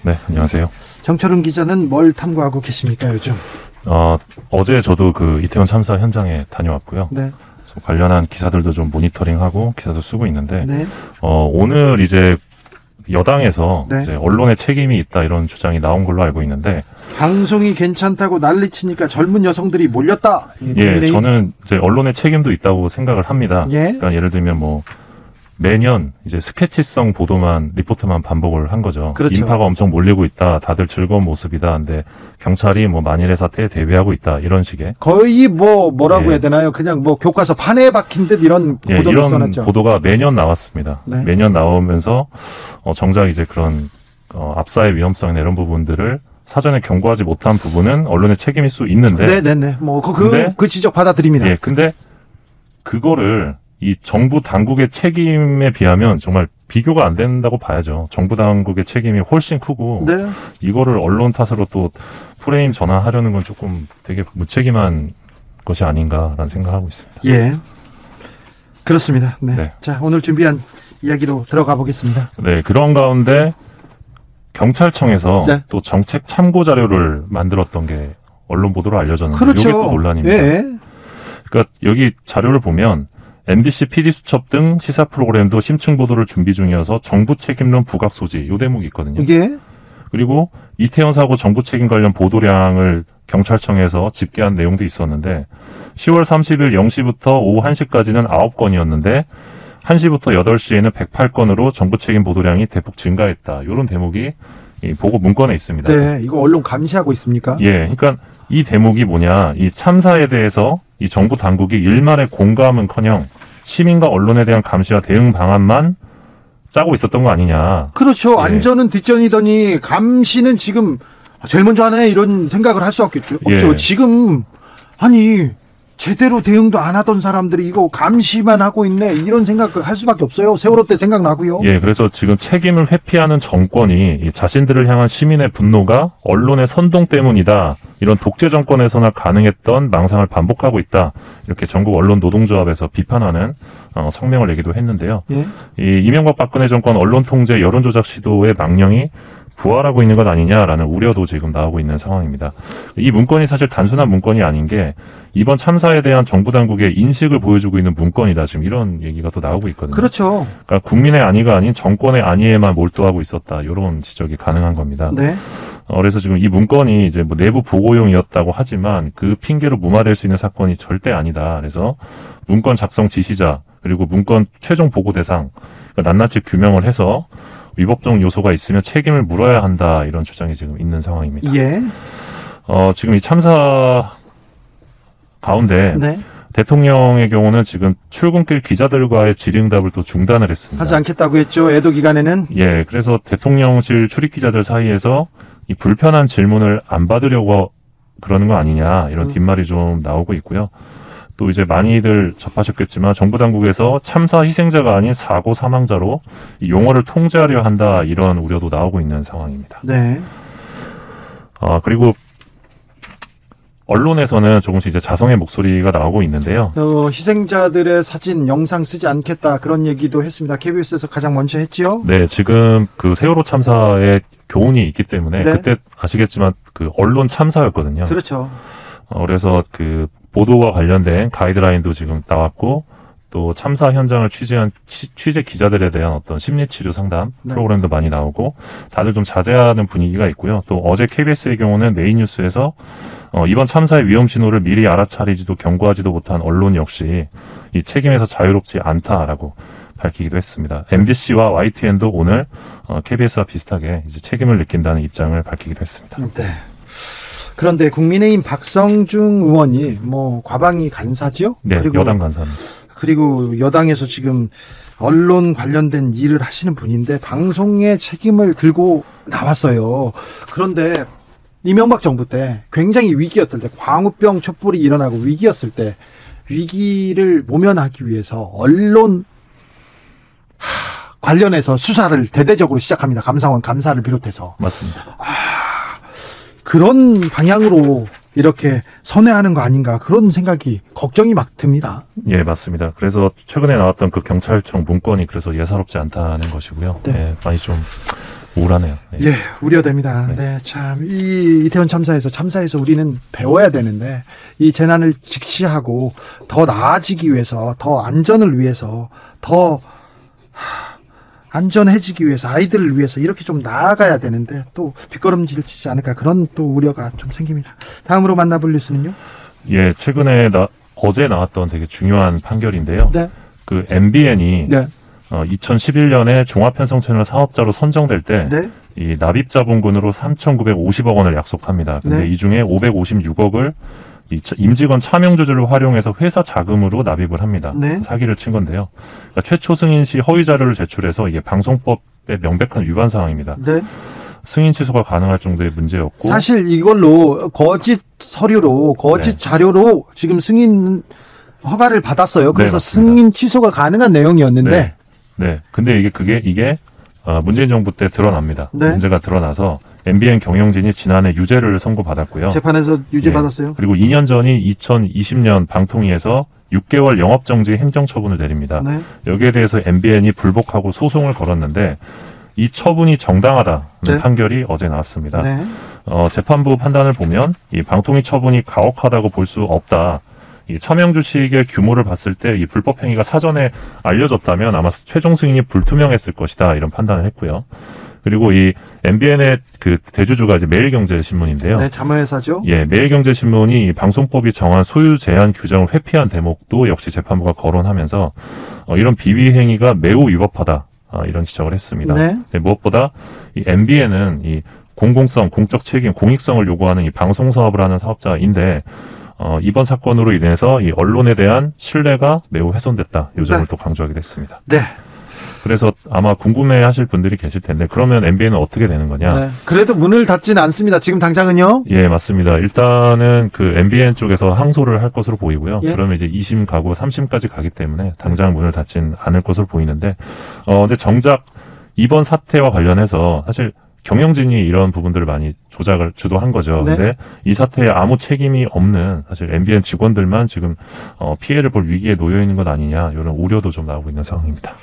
네, 안녕하세요. 정철은 기자는 뭘 탐구하고 계십니까, 요즘? 어제 저도 그 이태원 참사 현장에 다녀왔고요. 네. 관련한 기사들도 좀 모니터링하고 기사도 쓰고 있는데, 네. 오늘 이제 여당에서 네. 이제 언론의 책임이 있다 이런 주장이 나온 걸로 알고 있는데, 방송이 괜찮다고 난리치니까 젊은 여성들이 몰렸다. 예, 저는 이제 언론의 책임도 있다고 생각을 합니다. 예. 그러니까 예를 들면 뭐 매년 이제 스케치성 보도만 리포트만 반복을 한 거죠. 그렇죠. 인파가 엄청 몰리고 있다, 다들 즐거운 모습이다. 근데 경찰이 뭐 만일의 사태에 대비하고 있다 이런 식의 거의 뭐라고 예. 해야 되나요? 그냥 뭐 교과서 판에 박힌 듯 이런 예, 보도를 이런 써놨죠. 보도가 매년 나왔습니다. 네. 매년 나오면서 정작 이제 그런 압사의 위험성이나 이런 부분들을 사전에 경고하지 못한 부분은 언론의 책임일 수 있는데, 네네네. 뭐 그 지적 받아들입니다. 예, 근데 그거를 이 정부 당국의 책임에 비하면 정말 비교가 안 된다고 봐야죠. 정부 당국의 책임이 훨씬 크고, 네. 이거를 언론 탓으로 또 프레임 전환하려는 건 조금 되게 무책임한 것이 아닌가라는 생각을 하고 있습니다. 예. 그렇습니다. 네. 네. 자, 오늘 준비한 이야기로 들어가 보겠습니다. 네, 그런 가운데 경찰청에서 네. 또 정책 참고 자료를 만들었던 게 언론 보도로 알려졌는데, 그렇죠. 이게 또 논란입니다. 예. 그러니까 여기 자료를 보면 MBC PD수첩 등 시사 프로그램도 심층 보도를 준비 중이어서 정부 책임론 부각 소지, 이 대목이 있거든요. 이게 그리고 이태원 사고 정부 책임 관련 보도량을 경찰청에서 집계한 내용도 있었는데, 10월 30일 0시부터 오후 1시까지는 9건이었는데 1시부터 8시에는 108건으로 정부 책임 보도량이 대폭 증가했다. 이런 대목이 이 보고 문건에 있습니다. 네, 이거 언론 감시하고 있습니까? 예, 그러니까 이 대목이 뭐냐, 이 참사에 대해서 이 정부 당국이 일말의 공감은커녕 시민과 언론에 대한 감시와 대응 방안만 짜고 있었던 거 아니냐. 그렇죠. 예. 안전은 뒷전이더니 감시는 지금 제일 먼저 하네, 이런 생각을 할 수 없겠죠. 없죠. 예. 지금 아니 제대로 대응도 안 하던 사람들이 이거 감시만 하고 있네, 이런 생각을 할 수밖에 없어요. 세월호 때 생각나고요. 예, 그래서 지금 책임을 회피하는 정권이 이 자신들을 향한 시민의 분노가 언론의 선동 때문이다, 이런 독재 정권에서나 가능했던 망상을 반복하고 있다, 이렇게 전국 언론 노동조합에서 비판하는 성명을 내기도 했는데요. 예. 이 이명박 박근혜 정권 언론 통제 여론 조작 시도의 망령이 부활하고 있는 것 아니냐라는 우려도 지금 나오고 있는 상황입니다. 이 문건이 사실 단순한 문건이 아닌 게 이번 참사에 대한 정부 당국의 인식을 보여주고 있는 문건이다, 지금 이런 얘기가 또 나오고 있거든요. 그렇죠. 그러니까 국민의 안위가 아닌 정권의 안위에만 몰두하고 있었다, 이런 지적이 가능한 겁니다. 네. 그래서 지금 이 문건이 이제 뭐 내부 보고용이었다고 하지만 그 핑계로 무마될 수 있는 사건이 절대 아니다. 그래서 문건 작성 지시자, 그리고 문건 최종 보고 대상, 그러니까 낱낱이 규명을 해서 위법적 요소가 있으면 책임을 물어야 한다, 이런 주장이 지금 있는 상황입니다. 예. 지금 이 참사 가운데 네. 대통령의 경우는 지금 출근길 기자들과의 질의응답을 또 중단을 했습니다. 하지 않겠다고 했죠. 애도 기간에는. 예, 그래서 대통령실 출입 기자들 사이에서 이 불편한 질문을 안 받으려고 그러는 거 아니냐, 이런 뒷말이 좀 나오고 있고요. 또 이제 많이들 접하셨겠지만 정부 당국에서 참사 희생자가 아닌 사고 사망자로 이 용어를 통제하려 한다, 이런 우려도 나오고 있는 상황입니다. 네. 그리고 언론에서는 조금씩 이제 자성의 목소리가 나오고 있는데요. 희생자들의 사진, 영상 쓰지 않겠다, 그런 얘기도 했습니다. KBS에서 가장 먼저 했지요. 네, 지금 그 세월호 참사에 교훈이 있기 때문에 네. 그때 아시겠지만 그 언론 참사였거든요. 그렇죠. 그래서 그 보도와 관련된 가이드라인도 지금 나왔고, 또 참사 현장을 취재한 취재 기자들에 대한 어떤 심리치료 상담 네. 프로그램도 많이 나오고, 다들 좀 자제하는 분위기가 있고요. 또 어제 KBS의 경우는 메인 뉴스에서 이번 참사의 위험 신호를 미리 알아차리지도 경고하지도 못한 언론 역시 이 책임에서 자유롭지 않다라고 밝히기도 했습니다. MBC와 YTN도 오늘 KBS와 비슷하게 이제 책임을 느낀다는 입장을 밝히기도 했습니다. 네. 그런데 국민의힘 박성중 의원이 뭐 과방위 간사죠? 네, 그리고 여당 간사입니다. 그리고 여당에서 지금 언론 관련된 일을 하시는 분인데 방송의 책임을 들고 나왔어요. 그런데 이명박 정부 때 굉장히 위기였을 때, 광우병 촛불이 일어나고 위기였을 때 위기를 모면하기 위해서 언론 관련해서 수사를 대대적으로 시작합니다. 감사원 감사를 비롯해서. 맞습니다. 그런 방향으로 이렇게 선회하는 거 아닌가, 그런 생각이, 걱정이 막 듭니다. 예, 맞습니다. 그래서 최근에 나왔던 그 경찰청 문건이 그래서 예사롭지 않다는 것이고요. 네. 예, 많이 좀 우울하네요. 네. 예, 우려됩니다. 네. 네, 참, 이태원 참사에서 우리는 배워야 되는데, 이 재난을 직시하고 더 나아지기 위해서, 더 안전을 위해서, 더 안전해지기 위해서, 아이들을 위해서 이렇게 좀 나아가야 되는데, 또 뒷걸음질 치지 않을까, 그런 또 우려가 좀 생깁니다. 다음으로 만나볼 뉴스는요? 예, 최근에 어제 나왔던 되게 중요한 판결인데요. 네. 그 MBN이 네. 2011년에 종합편성채널 사업자로 선정될 때 네. 이 납입자본금으로 3,950억 원을 약속합니다. 근데 네. 이 중에 556억을 이 임직원 차명주주를 활용해서 회사 자금으로 납입을 합니다. 네. 사기를 친 건데요. 그러니까 최초 승인 시 허위 자료를 제출해서 이게 방송법의 명백한 위반 사항입니다. 네. 승인 취소가 가능할 정도의 문제였고 사실 이걸로 거짓 서류로, 거짓 네. 자료로 지금 승인 허가를 받았어요. 그래서 맞습니다. 승인 취소가 가능한 내용이었는데, 네. 근데 이게 문재인 정부 때 드러납니다. 네. 문제가 드러나서 MBN 경영진이 지난해 유죄를 선고받았고요. 재판에서 유죄 예. 받았어요. 그리고 2년 전인 2020년 방통위에서 6개월 영업정지 행정처분을 내립니다. 네. 여기에 대해서 MBN이 불복하고 소송을 걸었는데 이 처분이 정당하다는 네. 판결이 어제 나왔습니다. 네. 재판부 판단을 보면 이 방통위 처분이 가혹하다고 볼 수 없다. 이 차명주 측의 규모를 봤을 때 이 불법 행위가 사전에 알려졌다면 아마 최종 승인이 불투명했을 것이다 이런 판단을 했고요. 그리고 이 MBN의 그 대주주가 이제 매일경제신문인데요. 네, 자회사죠. 예, 매일경제신문이 방송법이 정한 소유 제한 규정을 회피한 대목도 역시 재판부가 거론하면서 이런 비위 행위가 매우 위법하다 이런 지적을 했습니다. 네. 무엇보다 이 MBN은 이 공공성, 공적 책임, 공익성을 요구하는 이 방송 사업을 하는 사업자인데. 이번 사건으로 인해서 이 언론에 대한 신뢰가 매우 훼손됐다. 이 점을 네. 또 강조하기도 했습니다. 네. 그래서 아마 궁금해하실 분들이 계실 텐데 그러면 MBN은 어떻게 되는 거냐? 네. 그래도 문을 닫지는 않습니다. 지금 당장은요. 예, 맞습니다. 일단은 그 MBN 쪽에서 항소를 할 것으로 보이고요. 예. 그러면 이제 2심 가고 3심까지 가기 때문에 당장 문을 닫진 않을 것으로 보이는데, 근데 정작 이번 사태와 관련해서 사실 경영진이 이런 부분들을 많이 조작을 주도한 거죠. 네. 근데 이 사태에 아무 책임이 없는 사실 MBN 직원들만 지금 피해를 볼 위기에 놓여 있는 것 아니냐 이런 우려도 좀 나오고 있는 상황입니다.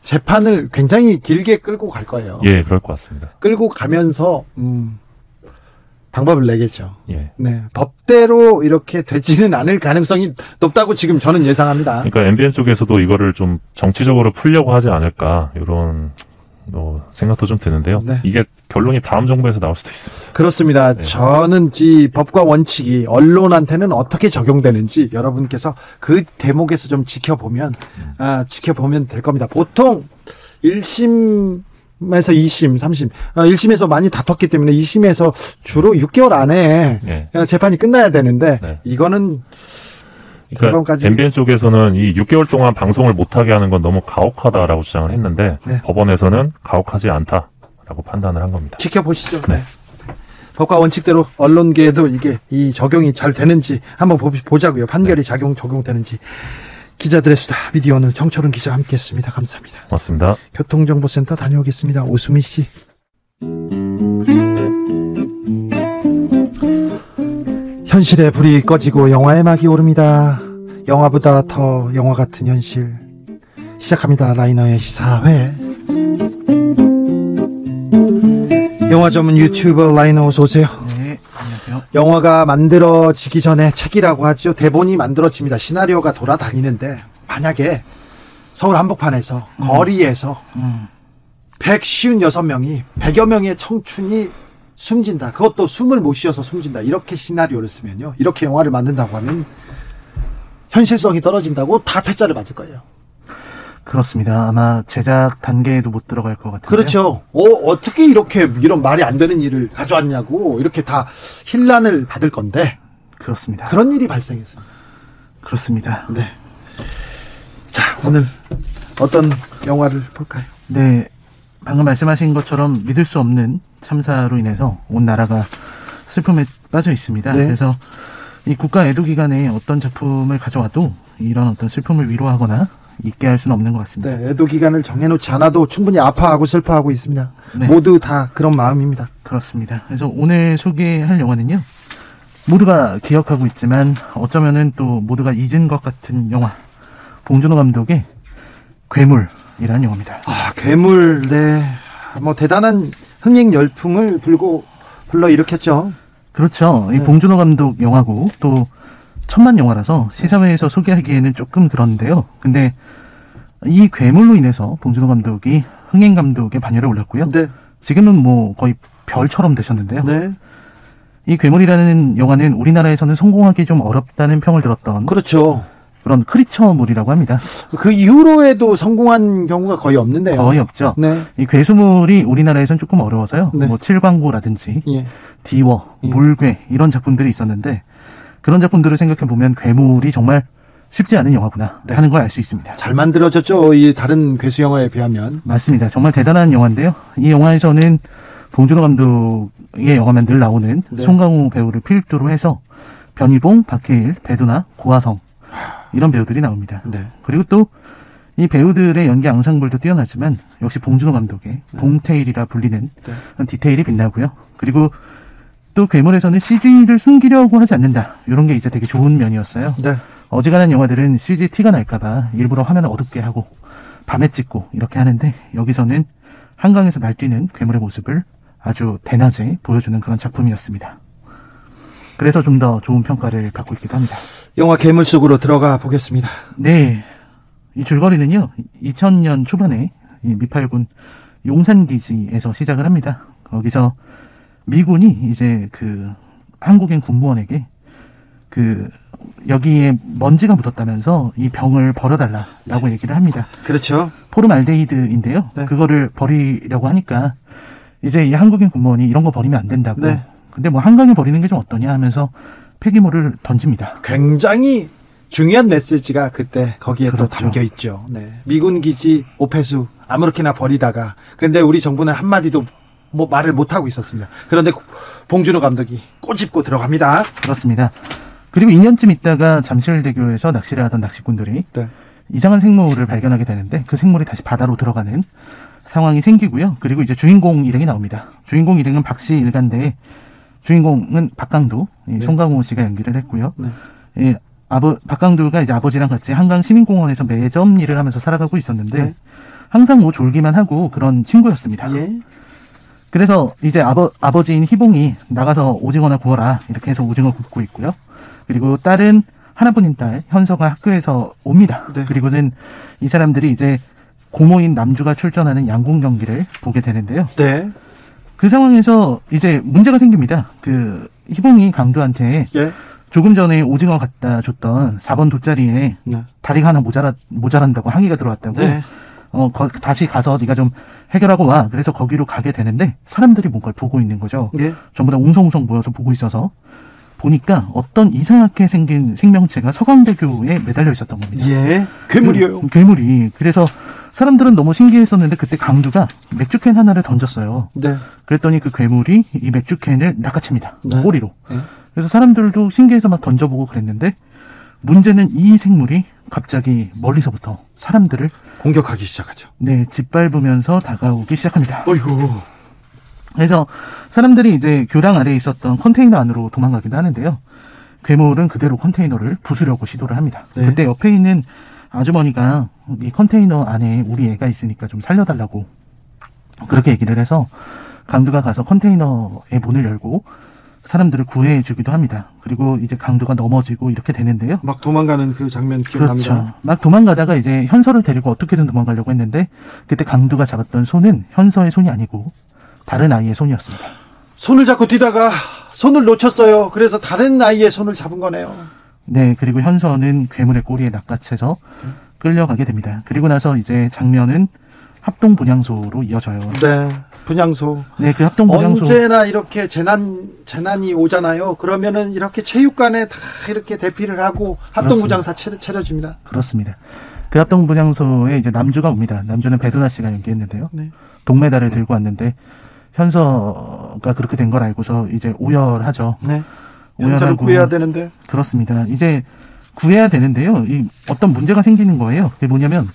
재판을 굉장히 길게 끌고 갈 거예요. 예, 그럴 것 같습니다. 끌고 가면서 방법을 내겠죠. 예. 네, 법대로 이렇게 되지는 않을 가능성이 높다고 지금 저는 예상합니다. 그러니까 MBN 쪽에서도 이거를 좀 정치적으로 풀려고 하지 않을까 이런 생각도 좀 드는데요. 네. 이게 결론이 다음 정부에서 나올 수도 있습니다. 그렇습니다. 네. 저는 이 법과 원칙이 언론한테는 어떻게 적용되는지 여러분께서 그 대목에서 좀 지켜보면 될 겁니다. 보통 1심에서 2심, 3심, 1심에서 많이 다퉜기 때문에 2심에서 주로 6개월 안에 네. 재판이 끝나야 되는데 네. 이거는 그러니까 결론까지- MBN 쪽에서는 이 6개월 동안 방송을 못하게 하는 건 너무 가혹하다라고 주장을 했는데 네. 법원에서는 가혹하지 않다라고 판단을 한 겁니다. 지켜보시죠. 네. 법과 원칙대로 언론계에도 이 적용이 잘 되는지 한번 보자고요. 판결이 적용되는지. 기자들의 수다 미디어 오늘 정철은 기자 함께했습니다. 감사합니다. 맞습니다. 교통정보센터 다녀오겠습니다. 오수미 씨. 현실의 불이 꺼지고 영화의 막이 오릅니다. 영화보다 더 영화 같은 현실. 시작합니다. 라이너의 시사회. 영화 전문 유튜버 라이너 어서 오세요. 네, 안녕하세요. 영화가 만들어지기 전에 책이라고 하죠. 대본이 만들어집니다. 시나리오가 돌아다니는데 만약에 서울 한복판에서 거리에서 156명이 100여 명의 청춘이 숨진다. 그것도 숨을 못 쉬어서 숨진다. 이렇게 시나리오를 쓰면요. 이렇게 영화를 만든다고 하면 현실성이 떨어진다고 다 퇴짜를 맞을 거예요. 그렇습니다. 아마 제작 단계에도 못 들어갈 것 같은데요. 그렇죠. 어떻게 이런 말이 안 되는 일을 가져왔냐고 이렇게 다 힐난을 받을 건데 그렇습니다. 그런 일이 발생했습니다. 그렇습니다. 네. 자, 오늘 어떤 영화를 볼까요? 네, 방금 말씀하신 것처럼 믿을 수 없는 참사로 인해서 온 나라가 슬픔에 빠져 있습니다. 네. 그래서 이 국가 애도 기간에 어떤 작품을 가져와도 이런 어떤 슬픔을 위로하거나 잊게 할 수는 없는 것 같습니다. 네, 애도 기간을 정해놓지 않아도 충분히 아파하고 슬퍼하고 있습니다. 네. 모두 다 그런 마음입니다. 그렇습니다. 그래서 오늘 소개할 영화는요, 모두가 기억하고 있지만 어쩌면은 또 모두가 잊은 것 같은 영화, 봉준호 감독의 괴물 이라는 영화입니다. 괴물, 네. 뭐 대단한 흥행 열풍을 불러일으켰죠. 그렇죠. 이 네. 봉준호 감독 영화고 또 천만 영화라서 시사회에서 소개하기에는 조금 그런데요. 근데 이 괴물로 인해서 봉준호 감독이 흥행 감독의 반열에 올랐고요. 네. 지금은 뭐 거의 별처럼 되셨는데요. 네. 이 괴물이라는 영화는 우리나라에서는 성공하기 좀 어렵다는 평을 들었던 그렇죠. 그런 크리처물이라고 합니다. 그 이후로에도 성공한 경우가 거의 없는데요. 거의 없죠. 네. 이 괴수물이 우리나라에서는 조금 어려워서요. 네. 뭐 칠광고라든지 예. 디워, 예. 물괴 이런 작품들이 있었는데 그런 작품들을 생각해 보면 괴물이 정말 쉽지 않은 영화구나 하는 걸 알 수 있습니다. 잘 만들어졌죠. 이 다른 괴수 영화에 비하면. 맞습니다. 정말 대단한 영화인데요. 이 영화에서는 봉준호 감독의 영화면 늘 나오는 네. 송강호 배우를 필두로 해서 변희봉, 박해일, 배두나, 고화성 이런 배우들이 나옵니다. 네. 그리고 또 이 배우들의 연기 앙상블도 뛰어나지만 역시 봉준호 감독의 봉테일이라 불리는 디테일이 빛나고요. 그리고 또 괴물에서는 CG를 숨기려고 하지 않는다. 이런 게 이제 되게 좋은 면이었어요. 네. 어지간한 영화들은 CG 티가 날까봐 일부러 화면을 어둡게 하고 밤에 찍고 이렇게 하는데 여기서는 한강에서 날뛰는 괴물의 모습을 아주 대낮에 보여주는 그런 작품이었습니다. 그래서 좀 더 좋은 평가를 받고 있기도 합니다. 영화 괴물 속으로 들어가 보겠습니다. 네. 이 줄거리는요, 2000년 초반에 이 미팔군 용산기지에서 시작을 합니다. 거기서 미군이 이제 그 한국인 군무원에게 여기에 먼지가 묻었다면서 이 병을 버려달라라고 얘기를 합니다. 그렇죠. 포름알데히드인데요. 네. 그거를 버리려고 하니까 이제 이 한국인 군무원이 이런 거 버리면 안 된다고. 네. 근데 뭐 한강에 버리는 게 좀 어떠냐 하면서 폐기물을 던집니다. 굉장히 중요한 메시지가 그때 거기에 또 그렇죠. 담겨 있죠. 네. 미군 기지 오폐수 아무렇게나 버리다가 근데 우리 정부는 한마디도 뭐 말을 못 하고 있었습니다. 그런데 봉준호 감독이 꼬집고 들어갑니다. 그렇습니다. 그리고 2년쯤 있다가 잠실대교에서 낚시를 하던 낚시꾼들이 네. 이상한 생물을 발견하게 되는데 그 생물이 다시 바다로 들어가는 상황이 생기고요. 그리고 이제 주인공 일행이 나옵니다. 주인공 일행은 박씨 일가인데 주인공은 박강두, 송강호 씨가 연기를 했고요. 네. 예, 박강두가 이제 아버지랑 같이 한강 시민공원에서 매점 일을 하면서 살아가고 있었는데 네. 항상 뭐 졸기만 하고 그런 친구였습니다. 예. 그래서 이제 아버지인 희봉이 나가서 오징어나 구워라 이렇게 해서 오징어 굽고 있고요. 그리고 딸은 하나뿐인 딸 현서가 학교에서 옵니다. 네. 그리고는 이 사람들이 이제 고모인 남주가 출전하는 양궁 경기를 보게 되는데요. 네. 그 상황에서 이제 문제가 생깁니다. 그 희봉이 강두한테 예. 조금 전에 오징어 갖다 줬던 4번 돗자리에 네. 다리가 하나 모자란다고 항의가 들어왔다고. 네. 다시 가서 네가 좀 해결하고 와. 그래서 거기로 가게 되는데 사람들이 뭔가를 보고 있는 거죠. 예. 전부 다 웅성웅성 모여서 보고 있어서 보니까 어떤 이상하게 생긴 생명체가 서강대교에 매달려 있었던 겁니다. 예. 괴물이에요. 괴물이. 그래서 사람들은 너무 신기했었는데 그때 강두가 맥주캔 하나를 던졌어요. 네. 그랬더니 그 괴물이 이 맥주캔을 낚아챕니다. 네. 꼬리로. 네. 그래서 사람들도 신기해서 막 던져보고 그랬는데 문제는 이 생물이 갑자기 멀리서부터 사람들을 공격하기 시작하죠. 짓밟으면서 다가오기 시작합니다. 어이구. 그래서 사람들이 이제 교량 아래에 있었던 컨테이너 안으로 도망가기도 하는데요. 괴물은 그대로 컨테이너를 부수려고 시도를 합니다. 네. 그때 옆에 있는 아주머니가 이 컨테이너 안에 우리 애가 있으니까 좀 살려달라고 그렇게 얘기를 해서 강두가 가서 컨테이너의 문을 열고 사람들을 구해주기도 합니다. 그리고 이제 강두가 넘어지고 이렇게 되는데요. 막 도망가는 그 장면 기억납니다. 그렇죠. 막 도망가다가 이제 현서를 데리고 어떻게든 도망가려고 했는데 그때 강두가 잡았던 손은 현서의 손이 아니고 다른 아이의 손이었습니다. 손을 잡고 뛰다가 손을 놓쳤어요. 그래서 다른 아이의 손을 잡은 거네요. 네, 그리고 현서는 괴물의 꼬리에 낚아채서 끌려가게 됩니다. 그리고 나서 이제 장면은 합동 분향소로 이어져요. 네, 분향소. 네, 그 합동 분향소. 언제나 이렇게 재난이 오잖아요. 그러면은 이렇게 체육관에 다 이렇게 대피를 하고 합동 분향소 차려집니다. 그렇습니다. 그 합동 분향소에 이제 남주가 옵니다. 남주는 배두나 씨가 연기했는데요. 네. 동메달을 들고 왔는데 현서가 그렇게 된 걸 알고서 이제 오열하죠. 네. 현서를 구해야 되는데. 그렇습니다. 이제 구해야 되는데요. 이 어떤 문제가 생기는 거예요. 그게 뭐냐면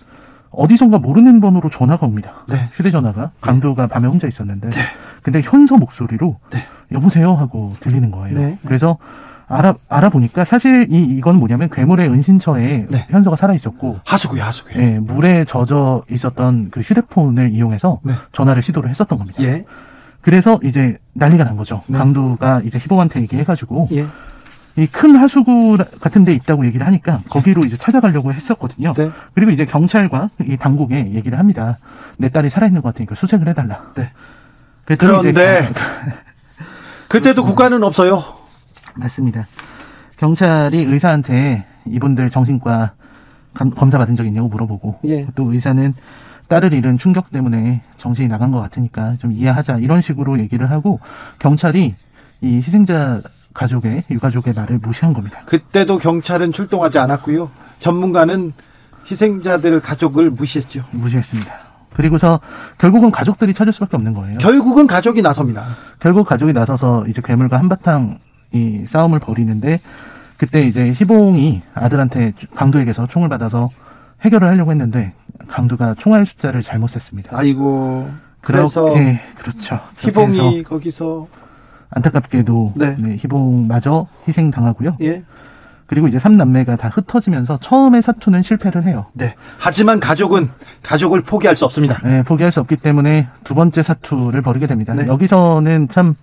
어디선가 모르는 번호로 전화가 옵니다. 네. 휴대전화가. 강두가 밤에 혼자 있었는데. 네. 근데 현서 목소리로 네. 여보세요 하고 들리는 거예요. 네. 그래서 알아보니까 사실 이건 뭐냐면 괴물의 은신처에 네. 현서가 살아있었고 하수구에. 예, 물에 젖어 있었던 그 휴대폰을 이용해서 네. 전화를 시도를 했었던 겁니다. 예. 그래서 이제 난리가 난 거죠. 네. 강도가 이제 희봉한테 얘기해가지고 예. 이 큰 하수구 같은 데 있다고 얘기를 하니까 거기로 이제 찾아가려고 했었거든요. 네. 그리고 이제 경찰과 이 당국에 얘기를 합니다. 내 딸이 살아있는 것 같으니까 수색을 해달라. 네. 그랬더니 그런데 이제 그때도 국가는 없어요. 맞습니다. 경찰이 의사한테 이분들 정신과 검사 받은 적 있냐고 물어보고 예. 또 의사는 딸을 잃은 충격 때문에 정신이 나간 것 같으니까 좀 이해하자 이런 식으로 얘기를 하고 경찰이 이 희생자 가족의 유가족의 말을 무시한 겁니다. 그때도 경찰은 출동하지 않았고요. 전문가는 희생자들 가족을 무시했죠. 무시했습니다. 그리고서 결국은 가족들이 찾을 수밖에 없는 거예요. 결국은 가족이 나섭니다. 결국 가족이 나서서 이제 괴물과 한바탕 이 싸움을 벌이는데 그때 이제 희봉이 아들한테 강도에게서 총을 받아서 해결을 하려고 했는데 강도가 총알 숫자를 잘못 셌습니다. 아이고. 그래서 그렇게 그렇죠. 희봉이 그렇게 해서 거기서 안타깝게도 네. 희봉마저 희생당하고요. 예. 그리고 이제 3남매가 다 흩어지면서 처음에 사투는 실패를 해요. 네. 하지만 가족은 가족을 포기할 수 없습니다. 네, 포기할 수 없기 때문에 두 번째 사투를 벌이게 됩니다. 네. 여기서는 참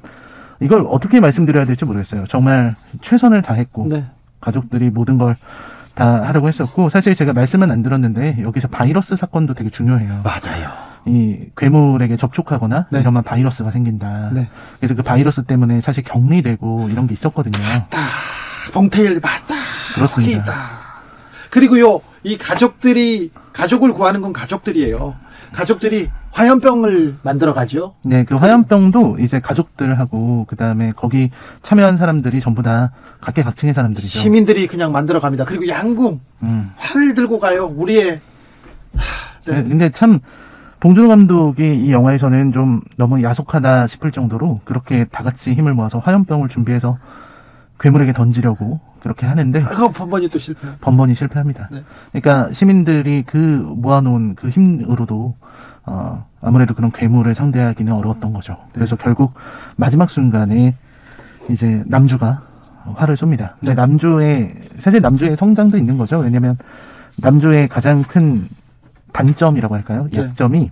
이걸 어떻게 말씀드려야 될지 모르겠어요. 정말 최선을 다했고 네. 가족들이 모든 걸 다 하려고 했었고 사실 제가 말씀은 안 들었는데 여기서 바이러스 사건도 되게 중요해요. 맞아요. 이 괴물에게 접촉하거나 네. 이러면 바이러스가 생긴다. 네. 그래서 그 바이러스 때문에 사실 격리되고 이런 게 있었거든요. 봉태일 맞다. 그렇습니다. 거기 있다. 그리고요, 이 가족을 구하는 건 가족들이에요. 가족들이 화염병을 만들어 가죠. 네, 그 화염병도 이제 가족들하고 그다음에 거기 참여한 사람들이 전부 다 각계각층의 사람들이죠. 시민들이 그냥 만들어 갑니다. 그리고 양궁 활 들고 가요. 우리의 네. 근데 참 봉준호 감독이 이 영화에서는 좀 너무 야속하다 싶을 정도로 그렇게 다 같이 힘을 모아서 화염병을 준비해서 괴물에게 던지려고 그렇게 하는데 그거 번번이 또 실패. 번번이 실패합니다. 네. 그러니까 시민들이 그 모아놓은 그 힘으로도 아무래도 그런 괴물을 상대하기는 어려웠던 거죠. 그래서 결국 마지막 순간에 이제 남주가 활을 쏩니다. 근데 사실 남주의 성장도 있는 거죠. 왜냐하면 남주의 가장 큰 단점이라고 할까요? 네. 약점이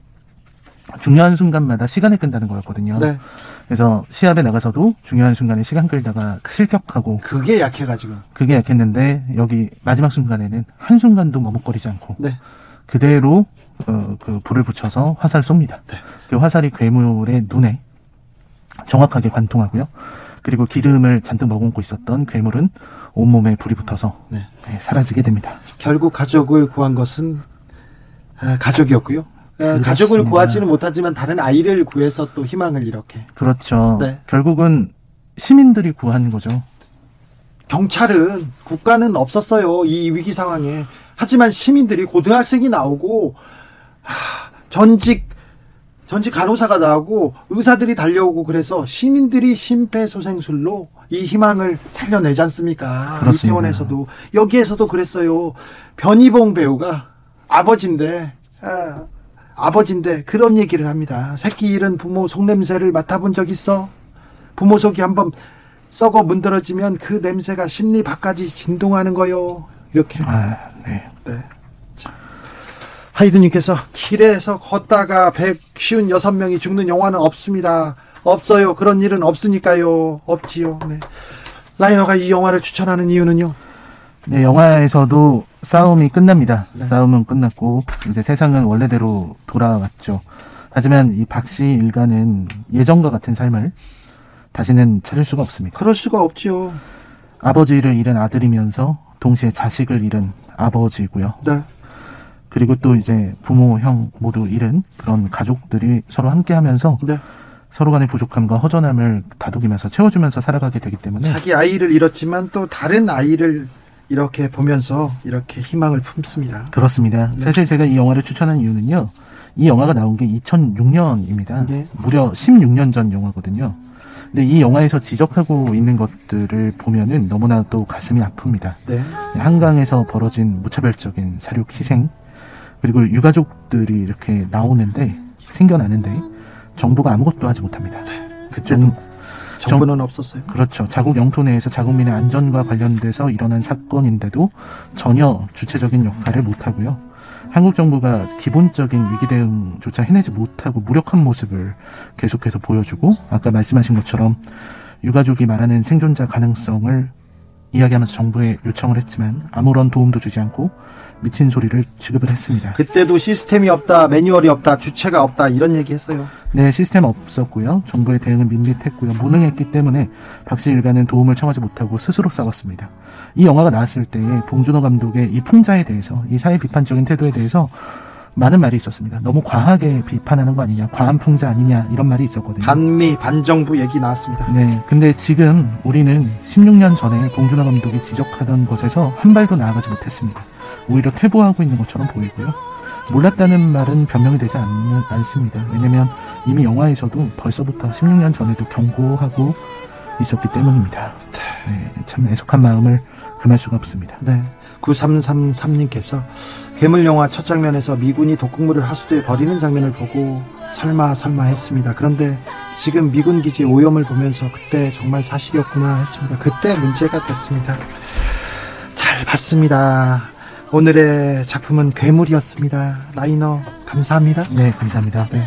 중요한 순간마다 시간을 끈다는 거였거든요. 네. 그래서 시합에 나가서도 중요한 순간에 시간 끌다가 실격하고 그게 약해가지고. 그게 약했는데 여기 마지막 순간에는 한순간도 머뭇거리지 않고 네. 그대로 그 불을 붙여서 화살을 쏩니다. 네. 그 화살이 괴물의 눈에 정확하게 관통하고요. 그리고 기름을 잔뜩 머금고 있었던 괴물은 온몸에 불이 붙어서 네. 사라지게 됩니다. 결국 가족을 구한 것은 가족이었고요. 그렇습니다. 가족을 구하지는 못하지만 다른 아이를 구해서 또 희망을 이렇게. 그렇죠. 네. 결국은 시민들이 구한 거죠. 경찰은 국가는 없었어요. 이 위기 상황에. 하지만 시민들이 고등학생이 나오고 전직 간호사가 나오고 의사들이 달려오고 그래서 시민들이 심폐소생술로 이 희망을 살려내지 않습니까? 그렇습니다. 이태원에서도 여기에서도 그랬어요. 변희봉 배우가 아버지인데 그런 얘기를 합니다. 새끼 잃은 부모 속냄새를 맡아본 적 있어? 부모 속이 한번 썩어 문드러지면 그 냄새가 심리 밖까지 진동하는 거요. 이렇게. 네. 네. 하이드님께서 길에서 걷다가 156명이 죽는 영화는 없습니다. 없어요. 그런 일은 없으니까요. 없지요. 네. 라이너가 이 영화를 추천하는 이유는요? 네, 영화에서도 싸움이 끝납니다. 네. 싸움은 끝났고 이제 세상은 원래대로 돌아왔죠. 하지만 이 박씨 일가는 예전과 같은 삶을 다시는 찾을 수가 없습니다. 그럴 수가 없지요. 아버지를 잃은 아들이면서 동시에 자식을 잃은 아버지고요. 네. 그리고 또 이제 부모, 형 모두 잃은 그런 가족들이 서로 함께하면서 네. 서로 간의 부족함과 허전함을 다독이면서 채워주면서 살아가게 되기 때문에 자기 아이를 잃었지만 또 다른 아이를 이렇게 보면서 이렇게 희망을 품습니다. 그렇습니다. 네. 사실 제가 이 영화를 추천한 이유는요. 이 영화가 나온 게 2006년입니다. 네. 무려 16년 전 영화거든요. 근데 이 영화에서 지적하고 있는 것들을 보면은 너무나 또 가슴이 아픕니다. 네. 한강에서 벌어진 무차별적인 사륙 희생, 그리고 유가족들이 이렇게 생겨나는데 정부가 아무것도 하지 못합니다. 그때도 정보는 없었어요. 그렇죠. 자국 영토 내에서 자국민의 안전과 관련돼서 일어난 사건인데도 전혀 주체적인 역할을 못하고요. 한국 정부가 기본적인 위기 대응조차 해내지 못하고 무력한 모습을 계속해서 보여주고, 아까 말씀하신 것처럼 유가족이 말하는 생존자 가능성을 이야기하면서 정부에 요청을 했지만 아무런 도움도 주지 않고 미친 소리를 취급을 했습니다. 그때도 시스템이 없다, 매뉴얼이 없다, 주체가 없다 이런 얘기했어요. 네, 시스템 없었고요. 정부의 대응은 밋밋했고요. 무능했기 때문에 박씨 일가는 도움을 청하지 못하고 스스로 싸웠습니다. 이 영화가 나왔을 때 봉준호 감독의 이 풍자에 대해서, 이 사회 비판적인 태도에 대해서 많은 말이 있었습니다. 너무 과하게 비판하는 거 아니냐, 과한 풍자 아니냐, 이런 말이 있었거든요. 반미, 반정부 얘기 나왔습니다. 네, 근데 지금 우리는 16년 전에 봉준호 감독이 지적하던 것에서 한 발도 나아가지 못했습니다. 오히려 퇴보하고 있는 것처럼 보이고요. 몰랐다는 말은 변명이 되지 않습니다. 왜냐면 이미 영화에서도 벌써부터 16년 전에도 경고하고 있었기 때문입니다. 네, 참 애석한 마음을 금할 수가 없습니다. 네, 9333님께서 괴물 영화 첫 장면에서 미군이 독극물을 하수도에 버리는 장면을 보고 설마 했습니다. 그런데 지금 미군 기지 오염을 보면서 그때 정말 사실이었구나 했습니다. 그때 문제가 됐습니다. 잘 봤습니다. 오늘의 작품은 괴물이었습니다. 라이너 감사합니다. 네, 감사합니다. 네.